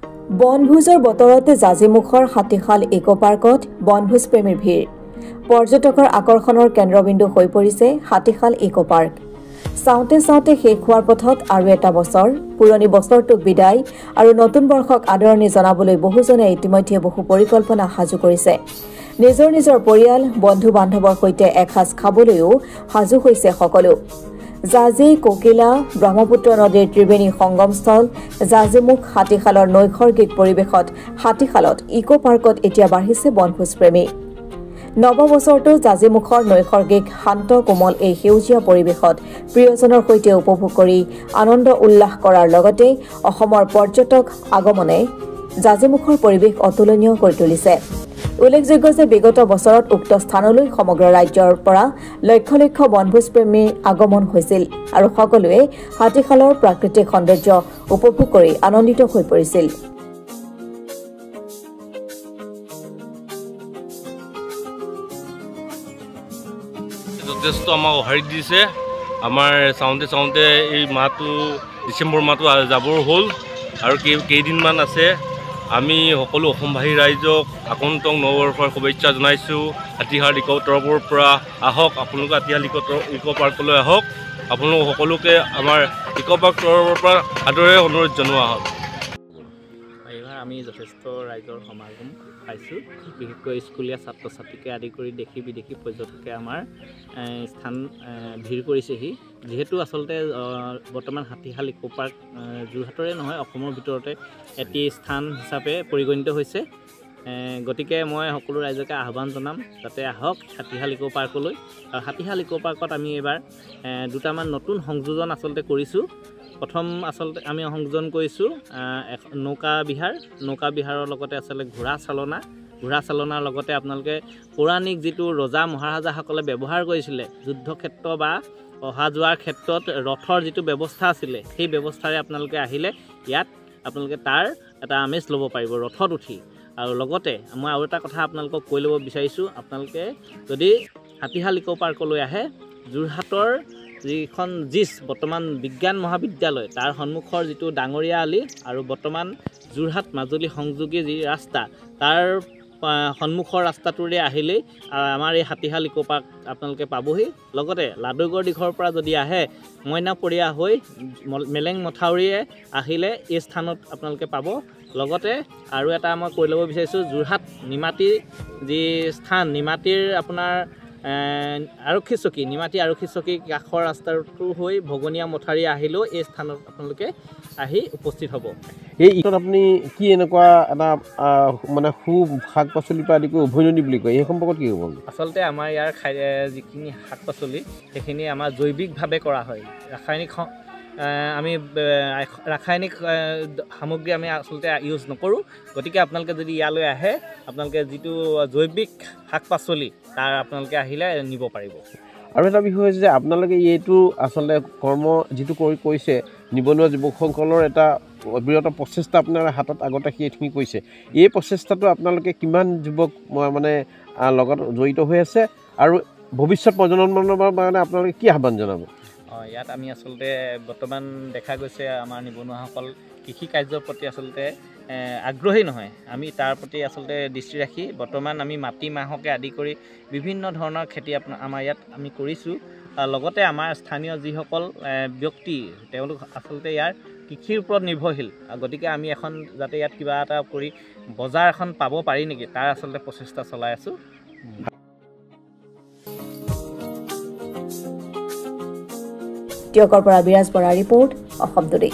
বনভোজৰ বতৰতে জাজিমুখৰ হাতীখাল ইকো পাৰ্কত বনভোজ প্ৰেমীৰ ভিৰ পৰ্যটকৰ আকৰ্ষণৰ কেন্দ্ৰবিন্দু হৈ পৰিছে হাতীখাল ইকো পাৰ্ক চাওঁতে চাওঁতে শেষ হোৱাৰ পথত আৰু এটা বছৰ পুৰণি বছৰটোক বিদায় আৰু নতুন বৰ্ষক আদৰণি জনাবলৈ বহুজনে ইতিমধ্যে বহু পৰিকল্পনা সাজু কৰিছে নিজৰ নিজৰ পৰিয়াল বন্ধু বান্ধৱৰ সৈতে এসাঁজ খাবলৈও সাজু হৈছে সকলো জাজি কোকিলা ব্ৰহ্মপুত্ৰ নদীৰ ত্ৰিবেণী সংগমস্থল জাজিমুখ হাতীখালৰ নৈসৰ্গিক পৰিৱেশত হাতীখালত ইকো পাৰ্কত এতিয়া বাঢ়িছে বনভোজ প্ৰেমী নৱবছৰটো জাজিমুখৰ নৈসৰ্গিক শান্ত কোমল এই সেউজীয়া পৰিৱেশত প্ৰিয়জনৰ সৈতে উপভোগ কৰি আনন্দ উল্লাস কৰাৰ লগতে অসমৰ পৰ্যটক আগমনে জাজিমুখৰ পৰিৱেশ অতুলনীয় কৰি তুলিছে উল্লেখযোগ্য যে বিগত বছৰত উক্ত স্থানলৈ সমগ্ৰ ৰাজ্যৰ পৰা লক্ষ লক্ষ বনভোজ প্ৰেমীৰ আগমন হৈছিল আৰু সকলোৱে হাতীখালৰ প্ৰাকৃতিক সৌন্দৰ্য উপভোগ কৰি আনন্দিত হৈ পৰিছিল যথেষ্ট আমাক সহায় দিছে আমাৰ চাওঁতে চাওঁতে এই মাহটো ডিচেম্বৰ মাহটো যাবৰ হ'ল আৰু কেইদিনমান আছে আমি সকলো অসমবাসী ৰাইজক আগন্তুক নৱবৰ্ষৰ শুভেচ্ছা জনাইছোঁ হাতীহাল ইকো তৰফৰ পৰা আহক আপোনালোকে হাতীহাল ইকো পাৰ্কলৈ আহক আপোনালোক সকলোকে আমাৰ ইকো পাৰ্ক তৰফৰ পৰা আদৰে অনুৰোধ জনোৱা হওক এইবাৰ আমি যথেষ্ট ৰাইজৰ সমাগম পাইছোঁ বিশেষকৈ স্কুলীয়া ছাত্ৰ ছাত্ৰীকে আদি কৰি দেশী বিদেশী পৰ্যটকে আমাৰ স্থান ভিৰ কৰিছেহি যিহেতু আচলতে বৰ্তমান হাতীহাল ইকো পাৰ্ক যোৰহাটৰে নহয় অসমৰ ভিতৰতে এটি স্থান হিচাপে পৰিগণিত হৈছে গতিকে মই সকলো ৰাইজকে আহ্বান জনাম যাতে আহক হাতীহাল ইকো পাৰ্কলৈ আৰু হাতীহাল ইকো পাৰ্কত আমি এইবাৰ দুটামান নতুন সংযোজন আচলতে কৰিছোঁ প্ৰথম আচলতে আমি সংযোজন কৰিছোঁ নৌকা বিহাৰৰ লগতে আচলতে ঘোঁৰা চালনাৰ লগতে আপোনালোকে পৌৰাণিক যিটো ৰজা মহাৰাজাসকলে ব্যৱহাৰ কৰিছিলে যুদ্ধক্ষেত্ৰ বা অহা যোৱাৰ ক্ষেত্ৰত ৰথৰ যিটো ব্যৱস্থা আছিলে সেই ব্যৱস্থাৰে আপোনালোকে আহিলে ইয়াত আপোনালোকে তাৰ এটা আমেজ ল'ব পাৰিব ৰথত উঠি আৰু লগতে মই আৰু এটা কথা আপোনালোকক কৈ ল'ব বিচাৰিছোঁ আপোনালোকে যদি হাতীহাল ইকো পাৰ্কলৈ আহে যোৰহাটৰ যিখন বৰ্তমান বিজ্ঞান মহাবিদ্যালয় তাৰ সন্মুখৰ যিটো ডাঙৰীয়া আলি আৰু বৰ্তমান যোৰহাট মাজুলী সংযোগী যি ৰাস্তা তাৰ সন্মুখৰ ৰাস্তাটোৰে আহিলেই আমাৰ এই হাতীহাল ইকো পাৰ্ক আপোনালোকে পাবহি লগতে লাডুগড় দিশৰ পৰা যদি আহে মইনাপৰীয়া হৈ মেলেং মথাউৰিয়ে আহিলে এই স্থানত আপোনালোকে পাব লগতে আৰু এটা মই কৈ ল'ব বিচাৰিছোঁ যোৰহাট নিমাতী যি স্থান নিমাতীৰ আপোনাৰ নিমাতী আৰক্ষী চকী কাষৰ ৰাস্তাটো হৈ ভগনীয়া মথাউৰি আহিলেও এই স্থানত আপোনালোকে আহি উপস্থিত হ'ব এই ইকোত আপুনি কি এনেকুৱা এটা মানে শাক পাচলিৰ পৰা আদি কৰি উভৈনদী বুলি কয় এই সম্পৰ্কত কি ক'ব আচলতে আমাৰ ইয়াৰ যিখিনি শাক পাচলি সেইখিনি আমাৰ জৈৱিকভাৱে কৰা হয় ৰাসায়নিক সামগ্ৰী আমি আচলতে ইউজ নকৰোঁ গতিকে আপোনালোকে যদি ইয়ালৈ আহে আপোনালোকে যিটো জৈৱিক শাক পাচলি তাৰ আপোনালোকে আহিলে নিব পাৰিব আৰু এটা বিষয় হৈছে যে আপোনালোকে এইটো আচলতে কৰ্ম যিটো কৰিছে নিবনুৱা যুৱকসকলৰ এটা অবিৰত প্ৰচেষ্টা আপোনাৰ হাতত আগতে সেইখিনি কৰিছে এই প্ৰচেষ্টাটো আপোনালোকে কিমান যুৱক মানে লগত জড়িত হৈ আছে আৰু ভৱিষ্যত প্ৰজন্মৰ কাৰণে আপোনালোকে কি আহ্বান জনাব ইয়াত আমি আচলতে বৰ্তমান দেখা গৈছে আমাৰ নিবনুৱাসকল কৃষি কাৰ্যৰ প্ৰতি আচলতে আগ্ৰহী নহয় আমি তাৰ প্ৰতি আচলতে দৃষ্টি ৰাখি বৰ্তমান আমি মাটিমাহকে আদি কৰি বিভিন্ন ধৰণৰ খেতি আমাৰ ইয়াত আমি কৰিছোঁ লগতে আমাৰ স্থানীয় যিসকল ব্যক্তি তেওঁলোক আচলতে ইয়াৰ কৃষিৰ ওপৰত নিৰ্ভৰশীল গতিকে আমি এখন যাতে ইয়াত কিবা এটা কৰি বজাৰ এখন পাব পাৰি নেকি তাৰ আচলতে প্ৰচেষ্টা চলাই আছোঁ টিয়কৰ পৰা বিৰাজ বৰা ৰিপৰ্ট অসম টুডে